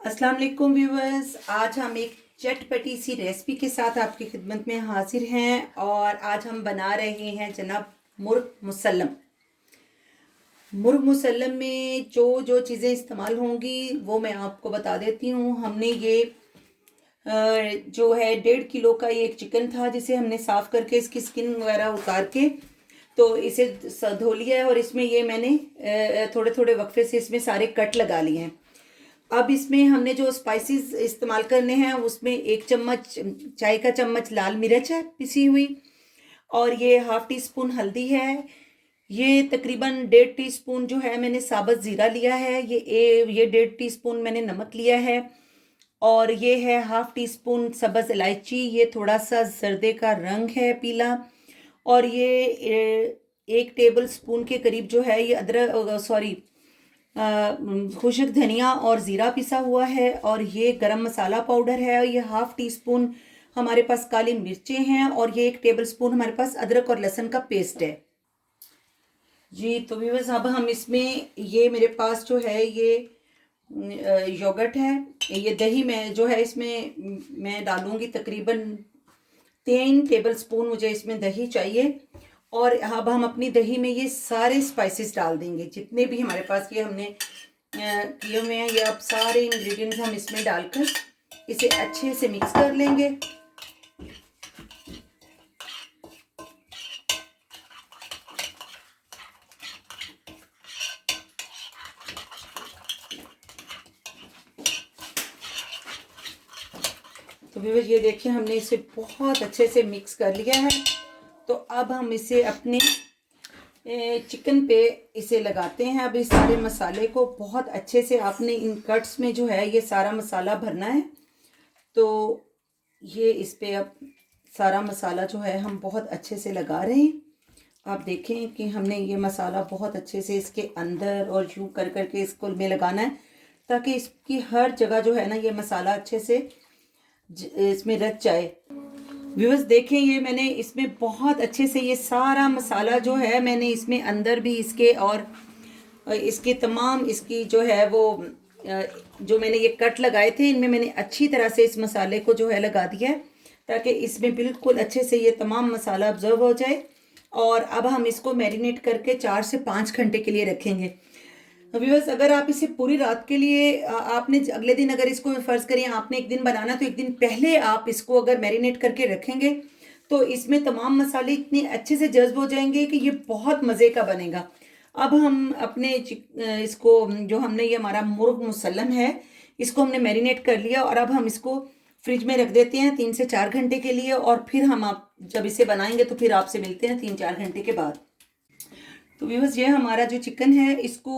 अस्सलाम वालेकुम व्यूवर्स। आज हम एक चटपटी सी रेसिपी के साथ आपकी खिदमत में हाजिर हैं और आज हम बना रहे हैं जनाब मुर्ग मुसल्लम। मुर्ग मुसल्लम में जो जो चीज़ें इस्तेमाल होंगी वो मैं आपको बता देती हूँ। हमने ये जो है 1.5 किलो का ये एक चिकन था जिसे हमने साफ़ करके इसकी स्किन वगैरह उतार के तो इसे धो लिया है और इसमें ये मैंने थोड़े थोड़े वक्फे से इसमें सारे कट लगा लिए हैं। अब इसमें हमने जो स्पाइसेस इस्तेमाल करने हैं उसमें 1 चम्मच चाय का चम्मच लाल मिर्च है पिसी हुई, और ये हाफ टी स्पून हल्दी है। ये तकरीबन 1.5 टीस्पून जो है मैंने साबुत ज़ीरा लिया है। ये 1.5 टीस्पून मैंने नमक लिया है, और ये है हाफ टी स्पून सब्ज़ इलायची। ये थोड़ा सा जर्दे का रंग है पीला, और ये 1 टेबल स्पून के करीब जो है ये अदरक सॉरी खुशक धनिया और ज़ीरा पिसा हुआ है, और ये गरम मसाला पाउडर है। ये हाफ टी स्पून हमारे पास काली मिर्चें हैं, और ये 1 टेबल स्पून हमारे पास अदरक और लहसुन का पेस्ट है जी। तो व्यूअर्स अब हम इसमें ये मेरे पास जो है ये योगर्ट है। ये दही में जो है इसमें मैं डालूंगी तकरीबन 3 टेबल स्पून मुझे इसमें दही चाहिए। और अब हम अपनी दही में ये सारे स्पाइसेस डाल देंगे जितने भी हमारे पास ये हमने किए हुए हैं। ये अब सारे इंग्रेडिएंट्स हम इसमें डालकर इसे अच्छे से मिक्स कर लेंगे। तो व्यूअर्स ये देखिए हमने इसे बहुत अच्छे से मिक्स कर लिया है। तो अब हम इसे अपने चिकन पे इसे लगाते हैं। अब इस सारे मसाले को बहुत अच्छे से आपने इन कट्स में जो है ये सारा मसाला भरना है। तो ये इस पे अब सारा मसाला जो है हम बहुत अच्छे से लगा रहे हैं। आप देखें कि हमने ये मसाला बहुत अच्छे से इसके अंदर और यूं कर करके इसको में लगाना है, ताकि इसकी हर जगह जो है ना ये मसाला अच्छे से इसमें रच जाए। व्यूअर्स देखें ये मैंने इसमें बहुत अच्छे से ये सारा मसाला जो है मैंने इसमें अंदर भी इसके और इसके तमाम इसकी जो है वो जो मैंने ये कट लगाए थे इनमें मैंने अच्छी तरह से इस मसाले को जो है लगा दिया है, ताकि इसमें बिल्कुल अच्छे से ये तमाम मसाला ऑब्जर्व हो जाए। और अब हम इसको मैरिनेट करके 4 से 5 घंटे के लिए रखेंगे। व्यूअर्स अगर आप इसे पूरी रात के लिए आपने अगले दिन अगर इसको फ़र्ज़ करें आपने एक दिन बनाना, तो एक दिन पहले आप इसको अगर मैरिनेट करके रखेंगे तो इसमें तमाम मसाले इतने अच्छे से जज्ब हो जाएंगे कि ये बहुत मज़े का बनेगा। अब हम अपने इसको जो हमने ये हमारा मुर्ग मुसल्लम है इसको हमने मैरिनेट कर लिया, और अब हम इसको फ्रिज में रख देते हैं 3 से 4 घंटे के लिए, और फिर हम आप जब इसे बनाएंगे तो फिर आपसे मिलते हैं 3-4 घंटे के बाद। तो व्यूअर्स ये हमारा जो चिकन है इसको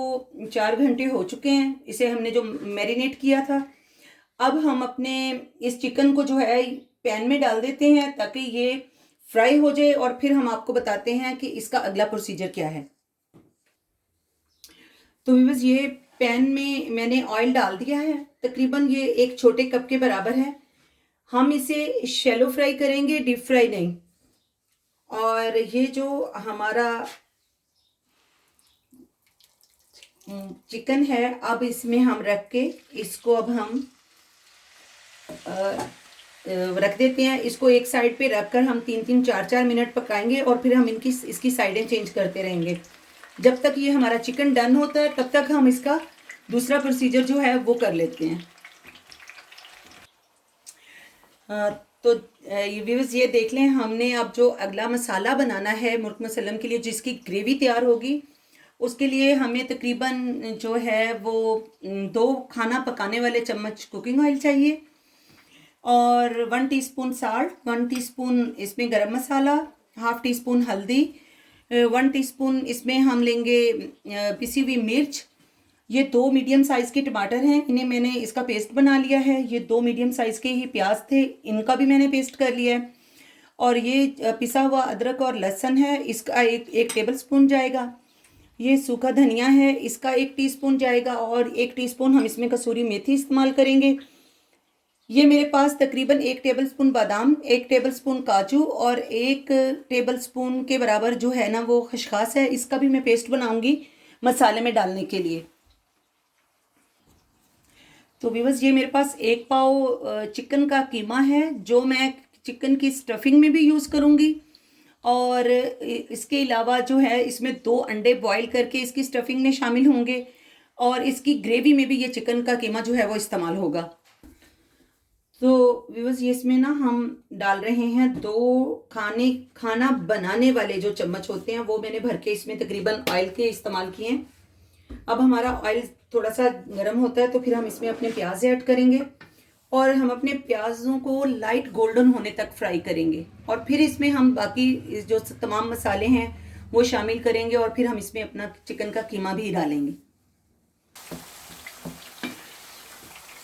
4 घंटे हो चुके हैं, इसे हमने जो मैरिनेट किया था। अब हम अपने इस चिकन को जो है पैन में डाल देते हैं ताकि ये फ्राई हो जाए, और फिर हम आपको बताते हैं कि इसका अगला प्रोसीजर क्या है। तो व्यूअर्स ये पैन में मैंने ऑयल डाल दिया है, तकरीबन ये 1 छोटे कप के बराबर है। हम इसे शैलो फ्राई करेंगे, डीप फ्राई नहीं। और ये जो हमारा चिकन है अब इसमें हम रख के इसको अब हम रख देते हैं। इसको एक साइड पे रखकर हम 3-3 4-4 मिनट पकाएंगे, और फिर हम इसकी साइडें चेंज करते रहेंगे जब तक ये हमारा चिकन डन होता है। तब तक हम इसका दूसरा प्रोसीजर जो है वो कर लेते हैं। तो व्यूअर्स ये देख लें हमने अब जो अगला मसाला बनाना है मुर्ग मुसल्लम के लिए जिसकी ग्रेवी तैयार होगी, उसके लिए हमें तकरीबन जो है वो 2 खाना पकाने वाले चम्मच कुकिंग ऑयल चाहिए, और 1 टीस्पून साल्ट, 1 टीस्पून इसमें गरम मसाला, हाफ टी स्पून हल्दी, 1 टीस्पून इसमें हम लेंगे पिसी हुई मिर्च। ये 2 मीडियम साइज़ के टमाटर हैं, इन्हें मैंने इसका पेस्ट बना लिया है। ये 2 मीडियम साइज़ के ही प्याज थे, इनका भी मैंने पेस्ट कर लिया है। और ये पिसा हुआ अदरक और लहसुन है, इसका एक टेबल स्पून जाएगा। ये सूखा धनिया है, इसका 1 टीस्पून जाएगा, और 1 टीस्पून हम इसमें कसूरी मेथी इस्तेमाल करेंगे। ये मेरे पास तकरीबन 1 टेबलस्पून बादाम, 1 टेबलस्पून काजू और 1 टेबलस्पून के बराबर जो है ना वो खसखस है। इसका भी मैं पेस्ट बनाऊंगी मसाले में डालने के लिए। तो व्यूअर्स ये मेरे पास 1 पाव चिकन का कीमा है जो मैं चिकन की स्टफिंग में भी यूज़ करूँगी, और इसके अलावा जो है इसमें 2 अंडे बॉईल करके इसकी स्टफिंग में शामिल होंगे, और इसकी ग्रेवी में भी ये चिकन का कीमा जो है वो इस्तेमाल होगा। तो व्यूअर्स ये इसमें ना हम डाल रहे हैं 2 खाना बनाने वाले जो चम्मच होते हैं वो मैंने भर के इसमें तकरीबन ऑयल के इस्तेमाल किए हैं। अब हमारा ऑयल थोड़ा सा गर्म होता है तो फिर हम इसमें अपने प्याज ऐड करेंगे, और हम अपने प्याज़ों को लाइट गोल्डन होने तक फ्राई करेंगे, और फिर इसमें हम बाकी जो तमाम मसाले हैं वो शामिल करेंगे, और फिर हम इसमें अपना चिकन का कीमा भी डालेंगे।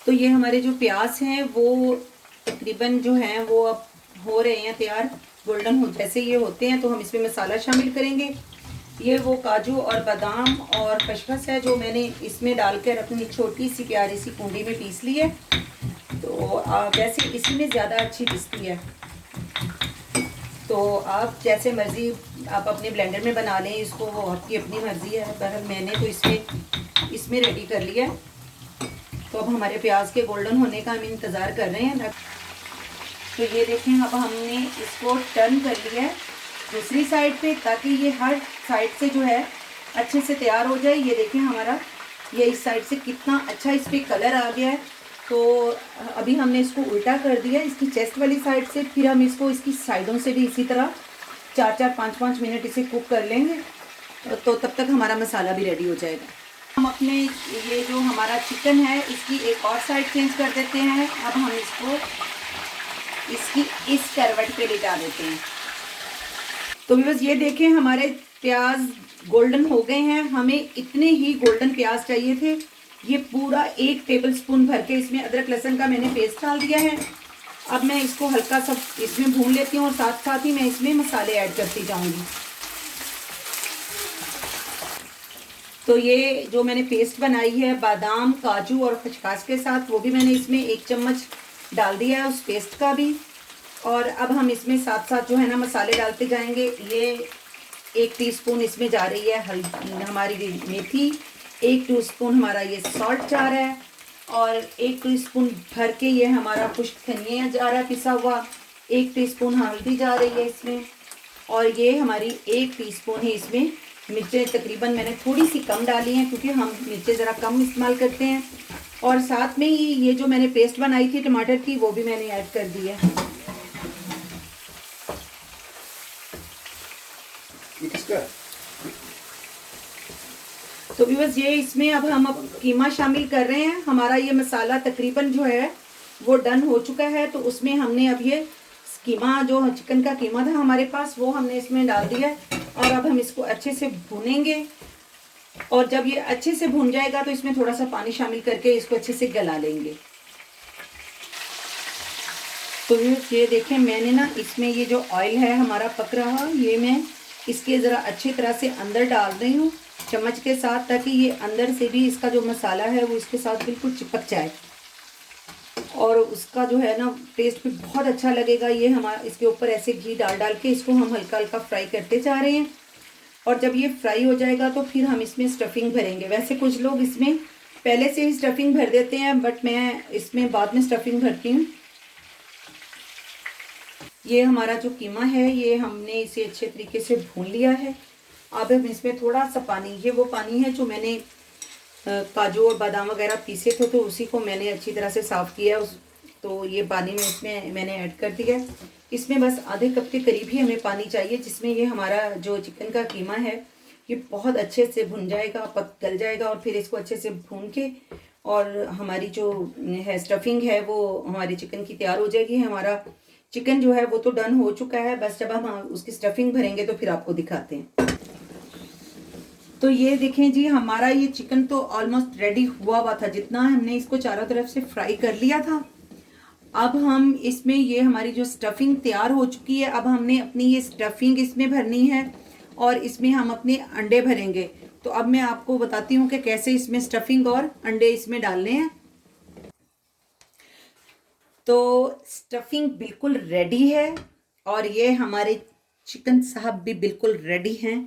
तो ये हमारे जो प्याज हैं वो तकरीबन जो हैं वो अब हो रहे हैं तैयार, गोल्डन हो जैसे ये होते हैं तो हम इसमें मसाला शामिल करेंगे। ये वो काजू और बादाम और खसखस है जो मैंने इसमें डालकर अपनी छोटी सी प्यारी सी कूंडी में पीस ली है। तो वैसे इसी में ज़्यादा अच्छी पिसती है, तो आप जैसे मर्ज़ी आप अपने ब्लेंडर में बना लें इसको, वो आपकी अपनी मर्ज़ी है। बहरहाल मैंने तो इसमें रेडी कर लिया। तो अब हमारे प्याज के गोल्डन होने का हम इंतज़ार कर रहे हैं। तो ये देखें अब हमने इसको टर्न कर लिया है दूसरी साइड पे, ताकि ये हर साइड से जो है अच्छे से तैयार हो जाए। ये देखें हमारा ये इस साइड से कितना अच्छा इस पर कलर आ गया है। तो अभी हमने इसको उल्टा कर दिया इसकी चेस्ट वाली साइड से, फिर हम इसको इसकी साइडों से भी इसी तरह 4-4 5-5 मिनट इसे कुक कर लेंगे। तो तब तक हमारा मसाला भी रेडी हो जाएगा। हम अपने ये जो हमारा चिकन है इसकी एक और साइड चेंज कर देते हैं। अब हम इसको इसकी इस करवट पे लिटा देते हैं। तो बस ये देखें हमारे प्याज गोल्डन हो गए हैं। हमें इतने ही गोल्डन प्याज चाहिए थे। ये पूरा 1 टेबलस्पून भर के इसमें अदरक लहसुन का मैंने पेस्ट डाल दिया है। अब मैं इसको हल्का सा इसमें भून लेती हूँ और साथ साथ ही मैं इसमें मसाले ऐड करती जाऊँगी। तो ये जो मैंने पेस्ट बनाई है बादाम काजू और खसखस के साथ, वो भी मैंने इसमें 1 चम्मच डाल दिया है उस पेस्ट का भी। और अब हम इसमें साथ साथ जो है ना मसाले डालते जाएंगे। ये 1 टीस्पून इसमें जा रही है हमारी मेथी, 1 टीस्पून हमारा ये सॉल्ट जा रहा है, और 1 टीस्पून भर के ये हमारा खुश्क धनिया जा रहा है पिसा हुआ, 1 टीस्पून हल्दी जा रही है इसमें, और ये हमारी 1 टीस्पून ही इसमें मिर्चें तकरीबन मैंने थोड़ी सी कम डाली हैं क्योंकि हम मिर्चें ज़रा कम इस्तेमाल करते हैं। और साथ में ही ये जो मैंने पेस्ट बनाई थी टमाटर की वो भी मैंने ऐड कर दी है। तो बस ये इसमें अब हम कीमा शामिल कर रहे हैं। हमारा ये मसाला तकरीबन जो है वो डन हो चुका है। तो उसमें हमने अब ये कीमा जो चिकन का कीमा था हमारे पास वो हमने इसमें डाल दिया है, और अब हम इसको अच्छे से भूनेंगे। और जब ये अच्छे से भून जाएगा तो इसमें थोड़ा सा पानी शामिल करके इसको अच्छे से गला लेंगे। तो ये देखें मैंने ना इसमें ये जो ऑयल है हमारा पक रहा, ये मैं इसके ज़रा अच्छी तरह से अंदर डाल रही हूँ चम्मच के साथ, ताकि ये अंदर से भी इसका जो मसाला है वो इसके साथ बिल्कुल चिपक जाए, और उसका जो है ना टेस्ट भी बहुत अच्छा लगेगा। ये हमारा इसके ऊपर ऐसे घी डाल डाल के इसको हम हल्का हल्का फ्राई करते जा रहे हैं। और जब ये फ्राई हो जाएगा तो फिर हम इसमें स्टफिंग भरेंगे। वैसे कुछ लोग इसमें पहले से ही स्टफिंग भर देते हैं, बट मैं इसमें बाद में स्टफिंग भरती हूँ। ये हमारा जो कीमा है ये हमने इसे अच्छे तरीके से भून लिया है। अब हम इसमें थोड़ा सा पानी, ये वो पानी है जो मैंने काजू और बादाम वगैरह पीसे थे तो उसी को मैंने अच्छी तरह से साफ़ किया। तो ये पानी में इसमें मैंने ऐड कर दिया। इसमें बस आधे कप के करीब ही हमें पानी चाहिए, जिसमें ये हमारा जो चिकन का कीमा है ये बहुत अच्छे से भुन जाएगा, गल जाएगा, और फिर इसको अच्छे से भून के और हमारी जो है स्टफिंग है वो हमारी चिकन की तैयार हो जाएगी। हमारा चिकन जो है वो तो डन हो चुका है, बस जब हम उसकी स्टफिंग भरेंगे तो फिर आपको दिखाते हैं। तो ये देखें जी हमारा ये चिकन तो ऑलमोस्ट रेडी हुआ था, जितना हमने इसको चारों तरफ से फ्राई कर लिया था। अब हम इसमें ये हमारी जो स्टफिंग तैयार हो चुकी है, अब हमने अपनी ये स्टफिंग इसमें भरनी है और इसमें हम अपने अंडे भरेंगे। तो अब मैं आपको बताती हूँ कि कैसे इसमें स्टफिंग और अंडे इसमें डालने हैं। तो स्टफिंग बिल्कुल रेडी है और ये हमारे चिकन साहब भी बिल्कुल रेडी हैं।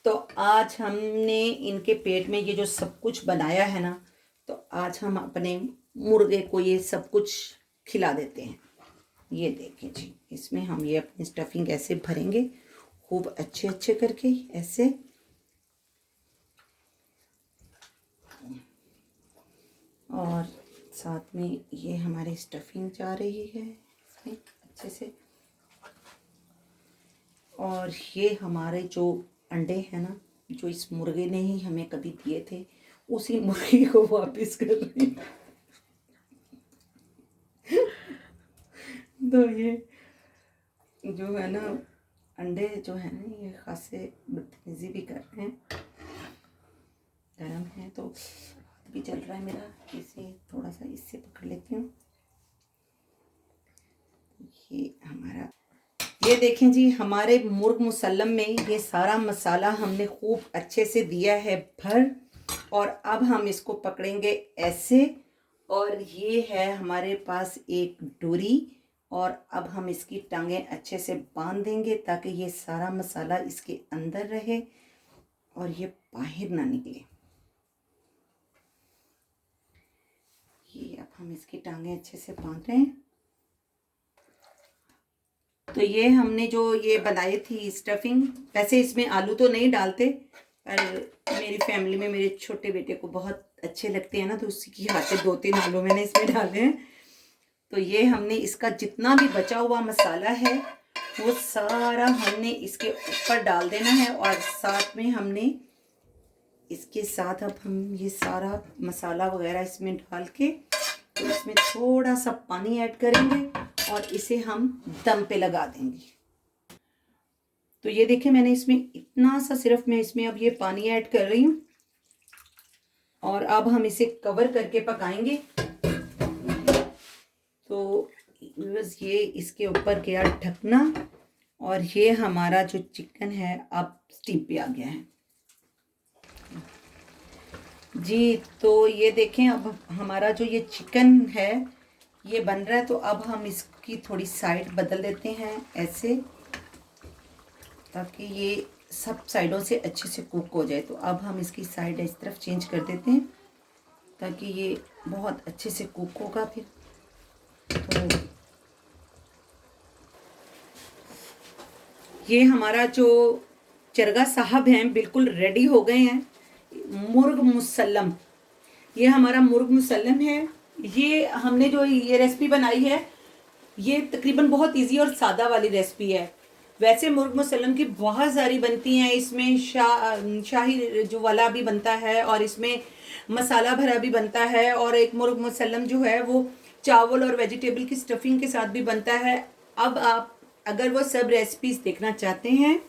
तो आज हमने इनके पेट में ये जो सब कुछ बनाया है ना, तो आज हम अपने मुर्गे को ये सब कुछ खिला देते हैं। ये देखिए जी, इसमें हम ये अपनी स्टफिंग ऐसे भरेंगे खूब अच्छे अच्छे करके ऐसे। और साथ में ये हमारी स्टफिंग जा रही है इसमें अच्छे से। और ये हमारे जो अंडे हैं ना, जो इस मुर्गे ने ही हमें कभी दिए थे, उसी मुर्गी को वापस कर रही हैं। तो ये जो है ना अंडे जो है ना, ये खासे बदतमीजी भी कर रहे हैं। गर्म है तो हाथ भी चल रहा है मेरा, इसे थोड़ा सा इससे पकड़ लेती हूँ। ये हमारा, ये देखें जी, हमारे मुर्ग मुसल्लम में ये सारा मसाला हमने खूब अच्छे से दिया है भर। और अब हम इसको पकड़ेंगे ऐसे। और ये है हमारे पास एक डोरी, और अब हम इसकी टांगें अच्छे से बांध देंगे ताकि ये सारा मसाला इसके अंदर रहे और ये बाहर ना निकले। ये अब हम इसकी टांगें अच्छे से बांध रहे हैं। तो ये हमने जो ये बनाई थी स्टफिंग, वैसे इसमें आलू तो नहीं डालते, पर मेरी फैमिली में मेरे छोटे बेटे को बहुत अच्छे लगते हैं ना, तो उसी की हाथ से 2-3 आलू मैंने इसमें डाले हैं। तो ये हमने इसका जितना भी बचा हुआ मसाला है वो सारा हमने इसके ऊपर डाल देना है। और साथ में हमने इसके साथ अब हम ये सारा मसाला वगैरह इसमें डाल के, तो इसमें थोड़ा सा पानी ऐड करेंगे और इसे हम दम पे लगा देंगे। तो ये देखिए, मैंने इसमें इतना सा सिर्फ मैं इसमें अब ये पानी ऐड कर रही हूँ। और अब हम इसे कवर करके पकाएंगे। तो बस ये इसके ऊपर गया ढकना, और ये हमारा जो चिकन है अब स्टीम पे आ गया है जी। तो ये देखें, अब हमारा जो ये चिकन है ये बन रहा है। तो अब हम इसकी थोड़ी साइड बदल देते हैं ऐसे, ताकि ये सब साइडों से अच्छे से कुक हो जाए। तो अब हम इसकी साइड इस तरफ चेंज कर देते हैं ताकि ये बहुत अच्छे से कुक होगा फिर। तो ये हमारा जो चरगा साहब हैं बिल्कुल रेडी हो गए हैं। मुर्ग मुसल्लम, ये हमारा मुर्ग मुसल्लम है। ये हमने जो ये रेसिपी बनाई है ये तकरीबन बहुत इजी और सादा वाली रेसिपी है। वैसे मुर्ग मुसल्लम की बहुत सारी बनती हैं, इसमें शाही जो वाला भी बनता है और इसमें मसाला भरा भी बनता है, और एक मुर्ग मुसल्लम जो है वो चावल और वेजिटेबल की स्टफिंग के साथ भी बनता है। अब आप अगर वो सब रेसिपीज देखना चाहते हैं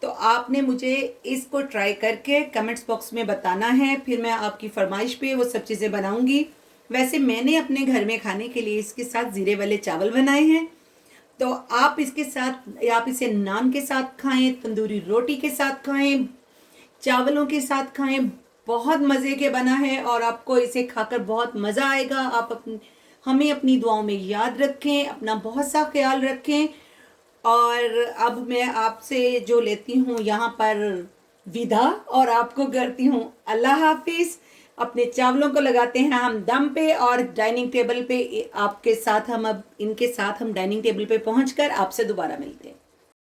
तो आपने मुझे इसको ट्राई करके कमेंट्स बॉक्स में बताना है, फिर मैं आपकी फरमाइश पे वो सब चीज़ें बनाऊंगी। वैसे मैंने अपने घर में खाने के लिए इसके साथ ज़ीरे वाले चावल बनाए हैं, तो आप इसके साथ, आप इसे नान के साथ खाएं, तंदूरी रोटी के साथ खाएं, चावलों के साथ खाएं। बहुत मज़े के बना है और आपको इसे खाकर बहुत मज़ा आएगा। आप हमें अपनी दुआओं में याद रखें, अपना बहुत सा ख्याल रखें। और अब मैं आपसे जो लेती हूँ यहाँ पर विदा, और आपको करती हूँ अल्लाह हाफिज़। अपने चावलों को लगाते हैं हम दम पे और डाइनिंग टेबल पे आपके साथ हम, अब इनके साथ हम डाइनिंग टेबल पे पहुँचकर आपसे दोबारा मिलते हैं।